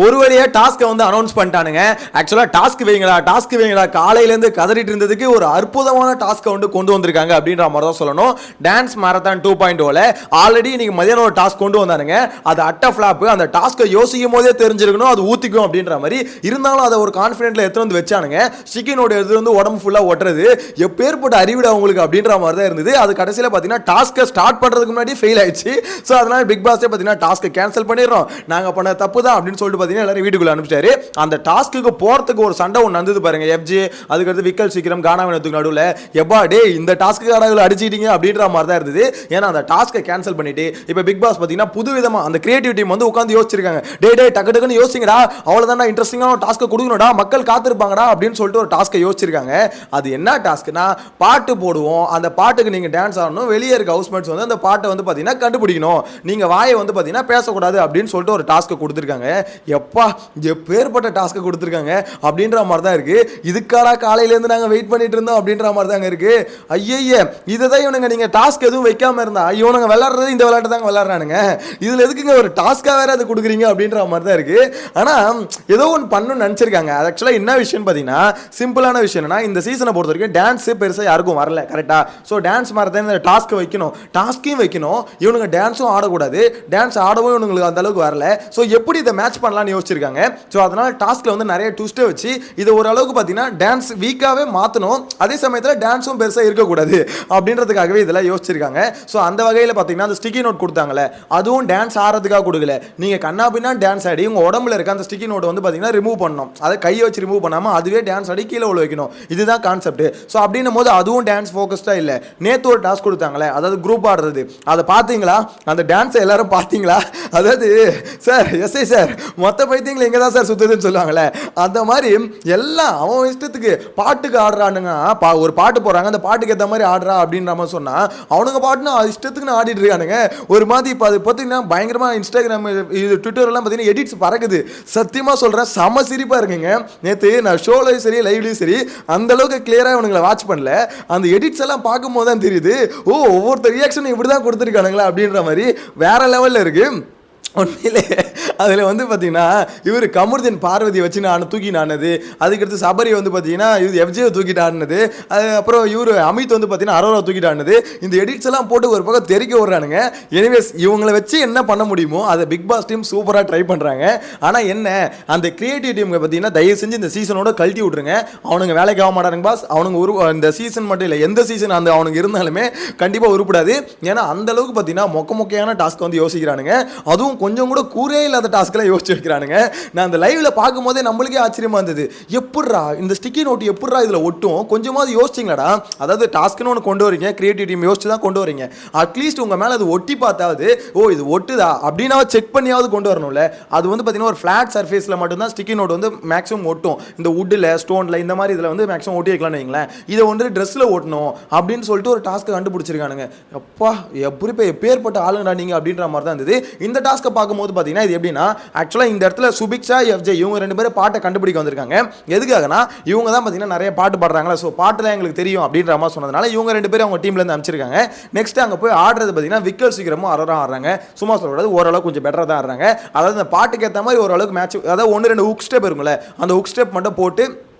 ஒரு வழியா டாஸ்க் வந்து அனௌன்ஸ் பண்ணிட்டானுங்க. ஆக்சுவலா டாஸ்க் வைங்களா காலையில இருந்து கதறிட்டு இருந்ததுக்கு ஒரு அற்புதமான டாஸ்க் வந்து கொண்டு வந்திருக்காங்க அப்படின்ற மாதிரி தான் சொல்லணும். டான்ஸ் மாரத்தான் 2.0ல ஆல்ரெடி இன்னைக்கு மதியானம் ஒரு டாஸ்க் கொண்டு வந்தானுங்க. அது அட்ட ஃபிளாப். அந்த டாஸ்க்கை யோசிக்கும் போதே தெரிஞ்சிருக்கணும் அது ஊத்திக்கும் அப்படின்ற மாதிரி. இருந்தாலும் அதை ஒரு கான்ஃபிடென்ட்ல எடுத்து வந்து வச்சானுங்க. ஸ்டிக்கினோட எடுத்து வந்து உடம்பு ஃபுல்லா ஒட்டுறது எப்பேற்பட்ட அறிவிட அவங்களுக்கு அப்படின்ற மாதிரி தான் இருந்தது. அது கடைசியில் பார்த்தீங்கன்னா டாஸ்க்கை ஸ்டார்ட் பண்றதுக்கு முன்னாடி ஃபெயில் ஆயிடுச்சு. ஸோ அதனால பிக் பாஸே பார்த்தீங்கன்னா டாஸ்க்கை கேன்சல் பண்ணிடுறோம், நாங்கள் பண்ண தப்பு தான் அப்படின்னு சொல்லிட்டு பார்த்தீங்கன்னா எல்லாரும் வீட்டுக்குள்ள அனுப்பிச்சிட்டாரு. அந்த டாஸ்க்கு போறதுக்கு ஒரு சண்டை ஒன்று நடந்தது பாருங்க. எஃப்ஜே அதுக்கடுத்து விக்கல் சீக்கிரம் காணாமத்துக்கு நடுவில் எப்பா டே இந்த டாஸ்க்கு காரங்களை அடிச்சிட்டீங்க அப்படின்ற மாதிரி தான் இருந்தது. ஏன்னா அந்த டாஸ்க்கை கேன்சல் பண்ணிட்டு இப்போ பிக் பாஸ் பார்த்தீங்கன்னா புது விதமா அந்த கிரியேட்டிவ் டீம் வந்து உட்காந்து யோசிச்சிருக்காங்க. டே டக்கு டக்குன்னு யோசிங்கடா, அவ்வளோதான் இன்ட்ரெஸ்டிங்கான டாஸ்க்கை கொடுக்கணும்டா, மக்கள் காத்திருப்பாங்கடா அப்படின்னு சொல்லிட்டு ஒரு டாஸ்க்கை யோசிச்சிருக்காங்க. அது என்ன டாஸ்க்னா பாட்டு போடுவோம், அந்த பாட்டுக்கு நீங்க டான்ஸ் ஆடணும், வெளியே இருக்க ஹவுஸ்மேட்ஸ் வந்து அந்த பாட்டை வந்து பார்த்தீங்கன்னா கண்டுபிடிக்கணும், நீங்க வாயை வந்து பார்த்தீங்கன்னா பேசக்கூடாது அப்படின்னு சொல்லிட்டு ஒரு டாஸ்க்கை கொடுத்துருக்காங்க. எப்பா எப்பேற்பட்ட டாஸ்க்கை கொடுத்துருக்காங்க அப்படின்ற மாதிரி தான் இருக்கு. இதுக்காரா காலையிலேருந்து நாங்கள் வெயிட் பண்ணிட்டு இருந்தோம் அப்படின்ற மாதிரி தாங்க இருக்கு. ஐயய்ய இதுதான் இவனுங்க நீங்க டாஸ்க் எதுவும் வைக்காம இருந்தா இவனுங்க விளையாடுறது இந்த விளையாட்டு தாங்க விளையாடுறானுங்க. இதுல எதுக்குங்க ஒரு டாஸ்கா வேற அது கொடுக்குறீங்க அப்படின்ற மாதிரி தான் இருக்கு. ஆனா ஏதோ ஒன்று பண்ணணும்னு நினைச்சிருக்காங்க. அது ஆக்சுவலா என்ன விஷயம் பார்த்தீங்கன்னா சிம்பிளான விஷயம் என்னன்னா இந்த சீசனை பொறுத்த வரைக்கும் டான்ஸ் பெருசாக யாருக்கும் வரல கரெக்டா. ஸோ டான்ஸ் மாதிரி இந்த டாஸ்க் வைக்கணும், டாஸ்கையும் வைக்கணும், இவனுங்க டான்ஸும் ஆடக்கூடாது, டான்ஸ் ஆடவும் இவனுங்களுக்கு அந்த அளவுக்கு வரல. ஸோ எப்படி இதை மேட்ச் பண்ணலாம்னு யோசிச்சிருக்காங்க. ஸோ அதனால டாஸ்க்ல வந்து நிறைய ட்விஸ்ட்டை வச்சு இதை ஓரளவுக்கு பார்த்தீங்கன்னா டான்ஸ் வீக்காகவே மாற்றணும், அதே சமயத்தில் டான்ஸும் பெருசாக இருக்கக்கூடாது அப்படின்றதுக்காகவே இதெல்லாம் யோசிச்சிருக்காங்க. ஸோ அந்த வகையில் பார்த்தீங்கன்னா அந்த ஸ்டிக்கி நோட் கொடுத்தாங்களே அதுவும் டான்ஸ் ஆடுறதுக்காக கொடுக்கல. நீங்கள் கண்ணா பின்னா டான்ஸ் ஆடி உங்கள் உடம்புல இருக்க அந்த ஸ்டிக்கி நோட்டை வந்து பார்த்தீங்கன்னா ரிமூவ் பண்ணணும், அதை கையை வச்சு ரிமூவ் பண்ணாமல் அதுவே டான்ஸ் ஆடி கீழே உள்ள வைக்கணும். இதுதான் கான்செப்ட். ஸோ அப்படின்னும் போது அதுவும் டான்ஸ் ஃபோக்கஸ்டாக இல்லை. நேற்று ஒரு டாஸ்க் கொடுத்தாங்களே அதாவது குரூப் ஆடுறது, அதை பார்த்தீங்களா? அந்த டான்ஸை எல்லாரும் பார்த்தீங்களா? அதாவது சார் எஸ்ஐ சார் மொத்த பைத்தியங்களை எங்கே தான் சார் சுற்றுதுன்னு சொல்லுவாங்களே அந்த மாதிரி எல்லாம் அவன் இஷ்டத்துக்கு பாட்டுக்கு ஆடுறானுங்க. ஒரு பாட்டு போடுறாங்க, அந்த பாட்டுக்கு ஏற்ற மாதிரி ஆடுறா அப்படின்ற மாதிரி சொன்னால் அவனுங்க பாட்டுன்னு இஷ்டத்துக்குன்னு ஆடிட்டு இருக்கானுங்க. ஒரு மாதிரி இப்போ அது பார்த்தீங்கன்னா பயங்கரமாக இன்ஸ்டாகிராம் இது ட்விட்டர்லாம் பார்த்தீங்கன்னா எடிட்ஸ் பறக்குது. சத்தியமாக சொல்கிறேன் செம சிரிப்பாக இருக்குங்க. நேற்று நான் ஷோலையும் சரி லைவ்லையும் சரி அந்த அளவுக்கு கிளியராக இவனுங்களை வாட்ச் பண்ணல. அந்த எடிட்ஸ் எல்லாம் பார்க்கும்போது தான் தெரியுது ஓ ஒவ்வொருத்தர் ரியாக்ஷன் இப்படி தான் கொடுத்துருக்கானுங்களா அப்படின்ற மாதிரி வேற லெவலில் இருக்குது. உண்மையிலே அதில் வந்து பார்த்தீங்கன்னா இவர் கமருதீன் பார்வதி வச்சு நான் தூக்கி ஆனது, அதுக்கடுத்து சபரி வந்து பார்த்தீங்கன்னா இது எஃப்ஜே தூக்கிட்டு ஆடினது, அப்புறம் இவர் அமித் வந்து பார்த்தீங்கன்னா அரோரா தூக்கிட்டு ஆடினது, இந்த எடிட்ஸ் எல்லாம் போட்டு ஒரு பக்கம் தெரிக்க விடுறானுங்க. எனிவேஸ் இவங்களை வச்சு என்ன பண்ண முடியுமோ அதை பிக் பாஸ் டீம் சூப்பராக ட்ரை பண்ணுறாங்க. ஆனால் என்ன அந்த கிரியேட்டிவ் டீமுக்கு பார்த்தீங்கன்னா தயவு செஞ்சு இந்த சீசனோட கழட்டி விட்ருங்க. அவனுங்க வேலைக்கு ஆக மாட்டானுங்க பாஸ். அவனுங்க இந்த சீசன் மட்டும் இல்லை எந்த சீசன் அந்த அவனுக்கு இருந்தாலுமே கண்டிப்பாக உருப்படாது. ஏன்னா அந்த அளவுக்கு பார்த்தீங்கன்னா மொக்கையான டாஸ்க் வந்து யோசிக்கிறானுங்க. அதுவும் கொஞ்சம் கூட கூரே இல்லாத டாஸ்க்லாம் யோசிச்சு வைக்கிறானுங்க. நான் அந்த லைவ்ல பார்க்கும் போதே நம்மளுக்கே ஆச்சரியமா இருந்தது. எப்பட்றா இந்த ஸ்டிக்கி நோட் எப்பட்றா இதில் ஒட்டும் கொஞ்சமாவது யோசிச்சிங்களாடா? அதாவது டாஸ்க்னு ஒன்று கொண்டு வரீங்க, கிரியேட்டிவ் டீம் யோசிச்சு தான் கொண்டு வரீங்க. அட்லீஸ்ட் உங்கள் மேலே அது ஒட்டி பார்த்தாவது ஓ இது ஒட்டுதா அப்படின்னா செக் பண்ணியாவது கொண்டு வரணும்ல. அது வந்து பார்த்தீங்கன்னா ஒரு ஃப்ளாட் சர்ஃபேஸில் மட்டும்தான் ஸ்டிக்கி நோட் வந்து மேக்ஸிமம் ஒட்டும். இந்த வுட்டில் ஸ்டோனில் இந்த மாதிரி இதில் வந்து மேக்ஸிமம் ஒட்டி வைக்கலாம்னு வைங்களேன். இதை வந்து ட்ரெஸ்ஸில் ஓட்டணும் அப்படின்னு சொல்லிட்டு ஒரு டாஸ்க்கை கண்டுபிடிச்சிருக்கானுங்க. எப்பா எப்படி இப்போ எப்பேற்பட்ட ஆளுங்கடா நீங்கள் அப்படின்ற மாதிரி தான் இருந்தது. இந்த டாஸ்க்கை பார்க்கும்போது பார்த்தீங்கன்னா இது எப்படின்னா ஆக்சுவலாக இந்த இடத்துல சுபிக்ஷா எஃப்ஜே இவங்க ரெண்டு பேரும் பாட்டை கண்டுபிடிக்க வந்திருக்காங்க. எதுக்காகனா இவங்க தான் பார்த்தீங்கன்னா நிறைய பாட்டு பாடுறாங்களா, ஸோ பாட்டுலாம் எங்களுக்கு தெரியும் அப்படின்ற மாதிரி சொன்னதுனால இவங்க ரெண்டு பேரும் அவங்க டீம்லேருந்து அனுப்பிச்சிருக்காங்க. நெக்ஸ்ட் அங்கே போய் ஆடுறது பார்த்தீங்கன்னா விக்கல் சீக்கிரமும் அரோரா ஆடுறாங்க. சும்மா சொல்லக்கூடாது ஓரளவு கொஞ்சம் பெட்டராக தான் ஆடுறாங்க. அதாவது அந்த பாட்டுக்கு ஏற்ற மாதிரி ஓரளவுக்கு மேட்ச், அதாவது 1-2 ஹுக் ஸ்டெப் இருக்கும்ல அந்த ஹுக் ஸ்டெப் மட்டும் போட்டு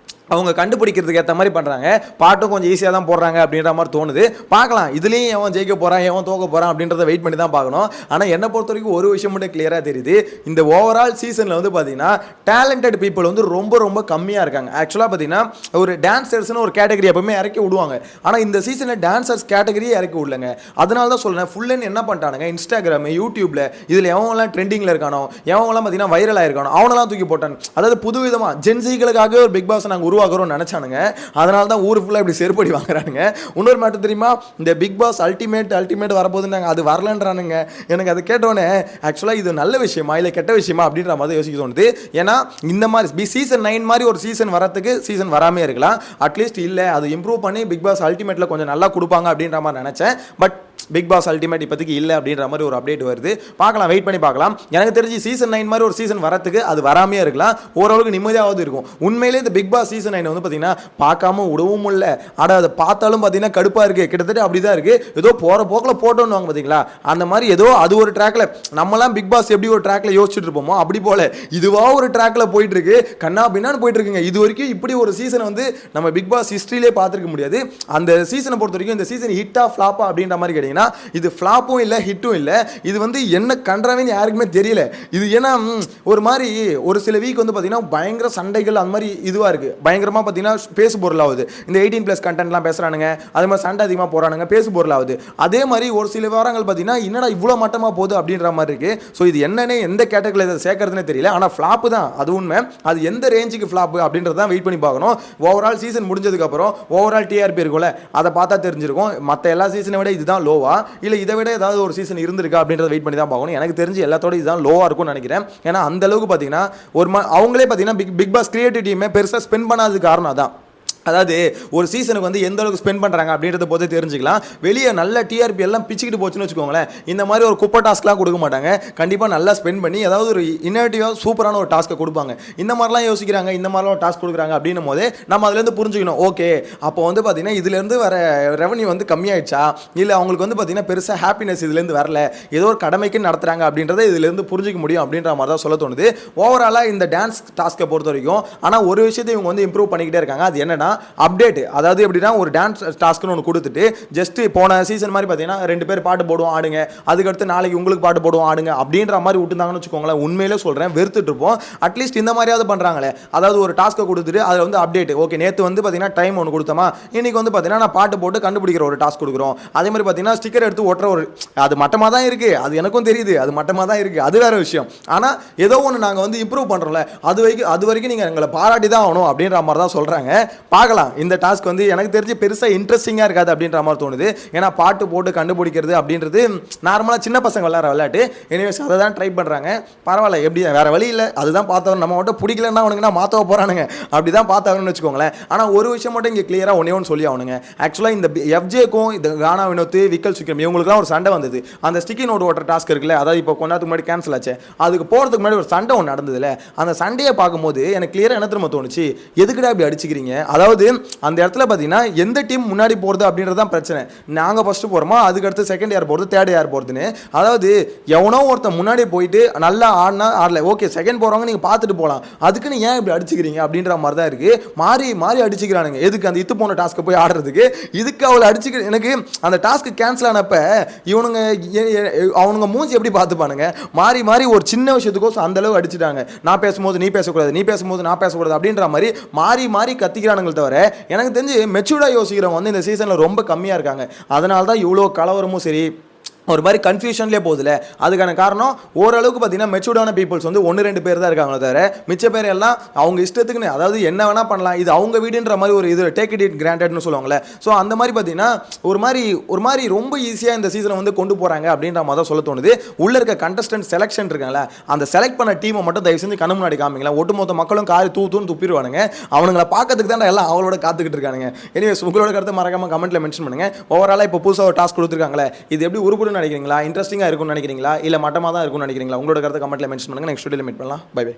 அவங்க கண்டுபிடிக்கிறதுக்கு ஏற்ற மாதிரி பண்ணுறாங்க. பாட்டும் கொஞ்சம் ஈஸியாக தான் போடுறாங்க அப்படின்ற மாதிரி தோணுது. பார்க்கலாம் இதுலேயும் எவன் ஜெயிக்க போகிறான் எவன் தோக்க போகிறான் அப்படின்றத வெயிட் பண்ணி தான் பார்க்கணும். ஆனால் என்னை பொறுத்த வரைக்கும் ஒரு விஷயம் மட்டும் கிளியராக தெரியுது. இந்த ஓவரால் சீசனில் வந்து பார்த்தீங்கன்னா டேலண்டட் பீப்புள் வந்து ரொம்ப கம்மியாக இருக்காங்க. ஆக்சுவலாக பார்த்தீங்கன்னா ஒரு டான்சர்ஸ்னு ஒரு கேட்டகரி எப்பவுமே இறக்கி விடுவாங்க. ஆனால் இந்த சீசனில் டான்சர்ஸ் கேட்டகரியே இறக்கி விடலங்க. அதனால தான் சொல்கிறேன் ஃபுல்லன் என்ன பண்ணிட்டானுங்க இன்ஸ்டாகிராம் யூடியூப்பில் இதில் எவங்கெல்லாம் ட்ரெண்டிங்கில் இருக்கானோ எவங்கெல்லாம் பார்த்தீங்கன்னா வைரல் ஆயிருக்கானோ அவனெல்லாம் தூக்கி போட்டாங்க. அதாவது புது விதமாக ஜென்சிகளுக்காக ஒரு பிக் பாஸ் நாங்கள் நினைச்சானுங்க. அதனால தான் ஊர் ஃபுல்லா இப்படி செருப்படி வாங்குறானுங்க. இன்னொரு மேட்டர் தெரியுமா, இந்த பிக் பாஸ் அல்டிமேட் வரப்போகுதுன்னாங்க, அது வரலன்றானுங்க. எனக்கு அதை கேட்டோன்னே ஆக்சுவலா இது நல்ல விஷயமா இல்லை கெட்ட விஷயமா அப்படின்ற மாதிரி யோசிக்க தோணுது. ஏன்னா இந்த மாதிரி சீசன் 9 மாதிரி ஒரு சீசன் வரத்துக்கு சீசன் வராமே இருக்கலாம். அட்லீஸ்ட் இல்லை அது இம்ப்ரூவ் பண்ணி பிக் பாஸ் அல்டிமேட்ல கொஞ்சம் நல்லா கொடுப்பாங்க அப்படின்ற மாதிரி நினைச்சேன். பட் பிக் பாஸ் அல்டிமேட் இப்போதைக்கு இல்லை அப்படின்ற மாதிரி ஒரு அப்டேட் வருது. பார்க்கலாம், வெயிட் பண்ணி பார்க்கலாம். எனக்கு தெரிஞ்சு சீசன் 9 மாதிரி ஒரு சீசன் வரத்துக்கு அது வராமே இருக்கலாம், ஓரளவுக்கு நிம்மதியாவது இருக்கும். உண்மையிலே இந்த பிக் பாஸ் சீசன் 9 வந்து பார்த்தீங்கன்னா பார்க்காம விடவும் இல்லை. ஆனால் அதை பார்த்தாலும் பார்த்தீங்கன்னா கடுப்பாக இருக்குது, கிட்டத்தட்ட அப்படி தான் இருக்குது. ஏதோ போகிற போக்கில் போட்டோன்னு வாங்க பார்த்தீங்களா, அந்த மாதிரி ஏதோ அது ஒரு ட்ராக்ல நம்மலாம் பிக் பாஸ் எப்படி ஒரு ட்ராக்ல யோசிச்சுட்டு இருப்போமோ அப்படி போல இதுவா ஒரு ட்ராக்ல போயிட்டு இருக்கு, கண்ணா பின்னான்னு போயிட்டு இருக்குங்க. இது வரைக்கும் இப்படி ஒரு சீசனை வந்து நம்ம பிக் பாஸ் ஹிஸ்டரியிலே பார்த்துருக்க முடியாது. அந்த சீசனை பொறுத்த வரைக்கும் இந்த சீசன் ஹிட்டா ஃப்ளாப்பா அப்படின்ற மாதிரி கேட்டீங்கன்னா இது ஃப்ளாப்பும் இல்லை ஹிட்டும் இல்லை. இது வந்து என்ன கன்றாவின்னு யாருக்குமே தெரியல. இது ஏன்னா ஒரு மாதிரி ஒரு சில வீக் வந்து பார்த்தீங்கன்னா பயங்கர சண்டைகள் அந்த மாதிரி இதுவாக இருக்குது, பயங்கரமாக பார்த்தீங்கன்னா பேசு பொருளாகுது. இந்த 18+ கண்டென்ட்லாம் பேசுகிறானுங்க, அது மாதிரி சண்டை அதிகமாக போகிறானுங்க, பேசு பொருளாகுது. அதே மாதிரி ஒரு சில வாரங்கள் பார்த்தீங்கன்னா என்னடா இவ்வளோ மட்டமாக போகுது அப்படின்ற மாதிரி இருக்குது. ஸோ இது என்னன்னே எந்த கேட்டகரியில் இதை சேர்க்கறதுனே தெரியல. ஆனால் ஃப்ளாப்பு தான், அது உண்மை. அது எந்த ரேஞ்சுக்கு ஃப்ளாப்பு அப்படின்றத தான் வெயிட் பண்ணி பார்க்கணும். ஓவரால் சீசன் முடிஞ்சதுக்கப்புறம் ஓவரால் டிஆர்பி இருக்கும்ல, அதை பார்த்தா தெரிஞ்சிருக்கும் மற்ற எல்லா சீசனை விட இதுதான் லோவா இல்லை இதை விட ஏதாவது ஒரு சீசன் இருந்திருக்கா அப்படின்றத வெயிட் பண்ணி தான் பார்க்கணும். எனக்கு தெரிஞ்சு எல்லாத்தோட இதுதான் லோவாக இருக்கும்னு நினைக்கிறேன். ஏன்னா அந்த அளவுக்கு பார்த்தீங்கன்னா அவங்களே பார்த்தீங்கன்னா பிக் பாஸ் கிரியேட்டிவ் டீமே பெருசாக ஸ்பெண்ட் பண்ணாதது காரணம் தான். அதாவது ஒரு சீசனுக்கு வந்து எந்த அளவுக்கு ஸ்பெண்ட் பண்ணுறாங்க அப்படின்றத போது தெரிஞ்சுக்கலாம். வெளியே நல்ல டிஆர்பி எல்லாம் பிச்சுக்கிட்டு போச்சுன்னு வச்சுக்கோங்களேன், இந்த மாதிரி ஒரு குப்பை டாஸ்க்லாம் கொடுக்க மாட்டாங்க. கண்டிப்பாக நல்லா ஸ்பெண்ட் பண்ணி ஏதாவது ஒரு இன்னோவேட்டிவாக சூப்பரான ஒரு டாஸ்க்கை கொடுப்பாங்க. இந்த மாதிரிலாம் யோசிக்கிறாங்க, இந்த மாதிரிலாம் ஒரு டாஸ்க் கொடுக்குறாங்க அப்படின்னும் போது நம்ம அதுலேருந்து புரிஞ்சுக்கணும். ஓகே, அப்போ வந்து பார்த்தீங்கன்னா இதுலேருந்து வர ரெவன்யூ வந்து கம்மியாயிடுச்சா, இல்லை அவங்களுக்கு வந்து பார்த்தீங்கன்னா பெருசாக ஹாப்பினஸ் இதுலேருந்து வரல, ஏதோ ஒரு கடமைக்கு நடத்துகிறாங்க அப்படின்றத இதுலேருந்து புரிஞ்சிக்க முடியும் அப்படின்ற மாதிரி தான் சொல்ல தோணுது. ஓவராலாக இந்த டான்ஸ் டாஸ்க்கை பொறுத்த வரைக்கும் ஆனால் ஒரு விஷயத்தை இவங்க வந்து இம்ப்ரூவ் பண்ணிக்கிட்டே இருக்காங்க. அது என்னன்னா அப்டேட். அதாவது எப்படின்னா ஒரு டான்ஸ் டாஸ்க்னு ஒன்று கொடுத்துட்டு ஜஸ்ட் போன சீசன் மாதிரி பார்த்தீங்கன்னா 2 பேர் பாட்டு போடுவோம் ஆடுங்க, அதுக்கடுத்து நாளைக்கு உங்களுக்கு பாட்டு போடுவோம் ஆடுங்க அப்படின்ற மாதிரி விட்டுருந்தாங்கன்னு வச்சுக்கோங்களேன், உண்மையிலே சொல்கிறேன் வெறுத்துட்டு இருப்போம். அட்லீஸ்ட் இந்த மாதிரியாவது பண்ணுறாங்களே, அதாவது ஒரு டாஸ்க்கை கொடுத்துட்டு அதில் வந்து அப்டேட். ஓகே, நேற்று வந்து பார்த்தீங்கன்னா டைம் ஒன்று கொடுத்தோமா, இன்னைக்கு வந்து பார்த்தீங்கன்னா நான் பாட்டு போட்டு கண்டுபிடிக்கிற ஒரு டாஸ்க் கொடுக்குறோம். அதே மாதிரி பார்த்தீங்கன்னா ஸ்டிக்கர் எடுத்து ஒட்டுற ஒரு, அது மட்டமாக தான் இருக்குது, அது எனக்கும் தெரியுது, அது மட்டமாக தான் இருக்குது, அது வேற விஷயம். ஆனால் ஏதோ ஒன்று நாங்கள் வந்து இம்ப்ரூவ் பண்ணுறோம்ல, அது வரைக்கும் நீங்கள் எங்களை பாராட்டி தான் ஆகணும் அப்படின்ற மாதிரி தான் சொல்கிறாங்க. பார்க்கலாம், இந்த டாஸ்க் வந்து எனக்கு தெரிஞ்சு பெருசாக இன்ட்ரெஸ்டிங்காக இருக்காது அப்படின்ற மாதிரி தோணுது. ஏன்னா பாட்டு போட்டு கண்டுபிடிக்கிறது அப்படின்றது நார்மலாக சின்ன பசங்க விளையாடுற விளையாட்டு. எனிவேஸ் அதை தான் ட்ரை பண்ணுறாங்க. பரவாயில்ல, எப்படி வேறு வழி இல்லை, அதுதான் பார்த்தவங்க. நம்ம மட்டும் பிடிக்கலன்னா அவனுங்கன்னா மாற்ற போகிறானுங்க, அப்படி தான் பார்த்தவங்கன்னு வச்சுக்கோங்களேன். ஆனால் ஒரு விஷயம் மட்டும் இங்கே கிளியராக ஒன்று சொல்லி ஆகணுங்க. ஆக்சுவலாக இந்த எஃப்ஜேக்கும் இந்த கானா வினோத், விக்கல் சுக்கிரம் இவங்களுக்குலாம் ஒரு சண்டை வந்தது. அந்த ஸ்டிக்கி நோட் ஓட்டுற டாஸ்க் இருக்குல்ல, அதாவது இப்போ கொஞ்ச நேரத்துக்கு முன்னாடி கேன்சல் ஆச்சு, அதுக்கு போகிறதுக்கு முன்னாடி ஒரு சண்டை ஒன்று நடந்ததுல, அந்த சண்டையை பார்க்கும்போது எனக்கு கிளியராக என்ன திரும்ப தோணுச்சு, எதுக்குடா இப்படி அடிச்சுக்கிறீங்க. அதாவது அந்த இடத்துல பார்த்தீங்கன்னா எந்த டீம் முன்னாடி போகிறது அப்படின்றது தான் பிரச்சனை. நாங்கள் ஃபஸ்ட்டு போகிறோமா, அதுக்கடுத்து செகண்ட் யார் போகிறது, தேர்ட் யார் போகிறதுன்னு. அதாவது எவனோ ஒருத்தன் முன்னாடி போயிட்டு நல்லா ஆடினா ஆடல, ஓகே செகண்ட் போகிறவங்க நீங்கள் பார்த்துட்டு போகலாம், அதுக்குன்னு ஏன் இப்படி அடிச்சுக்கிறீங்க அப்படின்ற மாதிரி தான் இருக்குது. மாறி மாறி அடிச்சுக்கிறானுங்க. எதுக்கு அந்த இத்து போன டாஸ்க்கை போய் ஆடுறதுக்கு, இதுக்கு அவளை அடிச்சுக்க. எனக்கு அந்த டாஸ்க்கு கேன்சல் ஆனப்ப அவனுங்க மூஞ்சி எப்படி பார்த்துப்பானுங்க, மாறி மாறி ஒரு சின்ன விஷயத்துக்கோசம் அந்த அளவு அடிச்சுட்டாங்க. நான் பேசும்போது நீ பேசக்கூடாது, நீ பேசும்போது நான் பேசக்கூடாது அப்படின்ற மாதிரி மாறி மாறி கத்திக்கிறானுங்க. தவிர எனக்கு தெரிஞ்சு மெச்சூர்டாக யோசிக்கிறவங்க வந்து இந்த சீசனில் ரொம்ப கம்மியாக இருக்காங்க. அதனால தான் இவ்வளோ கலவரமும் சரி ஒரு மாதிரி கன்ஃபியூஷன்லேயே போகுதுல. அதுக்கான காரணம் ஓரளவுக்கு பார்த்தீங்கன்னா மெச்சூர்டான பீப்புள்ஸ் வந்து 1-2 பேர் தான் இருக்காங்களே தவிர மிச்ச பேர் எல்லாம் அவங்க இஷ்டத்துக்குன்னு, அதாவது என்ன வேணால் பண்ணலாம், இது அவங்க வீடுன்ற மாதிரி ஒரு இது டேக் இட் கிராண்டட்னு சொல்லுவாங்களே. ஸோ அந்த மாதிரி பார்த்தீங்கன்னா ஒரு மாதிரி ரொம்ப ஈஸியாக இந்த சீசனை வந்து கொண்டு போகிறாங்க அப்படின்ற மாதிரி தான் சொல்ல தோணுது. உள்ளே இருக்க கண்டஸ்டன்ட் செலெக்ஷன் இருக்காங்களே, அந்த செலக்ட் பண்ண டீமை மட்டும் தயவு செஞ்சு கண்ணு முன்னாடி காமிங்களா. ஒட்டுமொத்த மக்களும் காரி தூத்துன்னு துப்பிடுவானுங்க. அவனுங்களை பார்க்கறதுக்கு தான் எல்லாம் அவளோட காத்துக்கிட்டு இருக்கானுங்க. எனிவேஸ் உங்களோட கருத்தை மறக்காம கமெண்ட்ல மென்ஷன் பண்ணுங்க. ஓவராலாக இப்போ புதுசாக ஒரு டாஸ்க் கொடுத்துருக்காங்களே, இது எப்படி உருப்புன்னு நினைக்கிறீங்களா, இன்ட்ரெஸ்டிங்காக இருக்கும்னு நினைக்கிறீங்களா, இல்லை மட்டமாக தான் இருக்கும்னு நினைக்கிறீங்களா? உங்களோட கருத்தை கமெண்ட்ல மென்ஷன் பண்ணுங்க. நெக்ஸ்ட் வீடியோல மீட் பண்ணலாம். Bye by.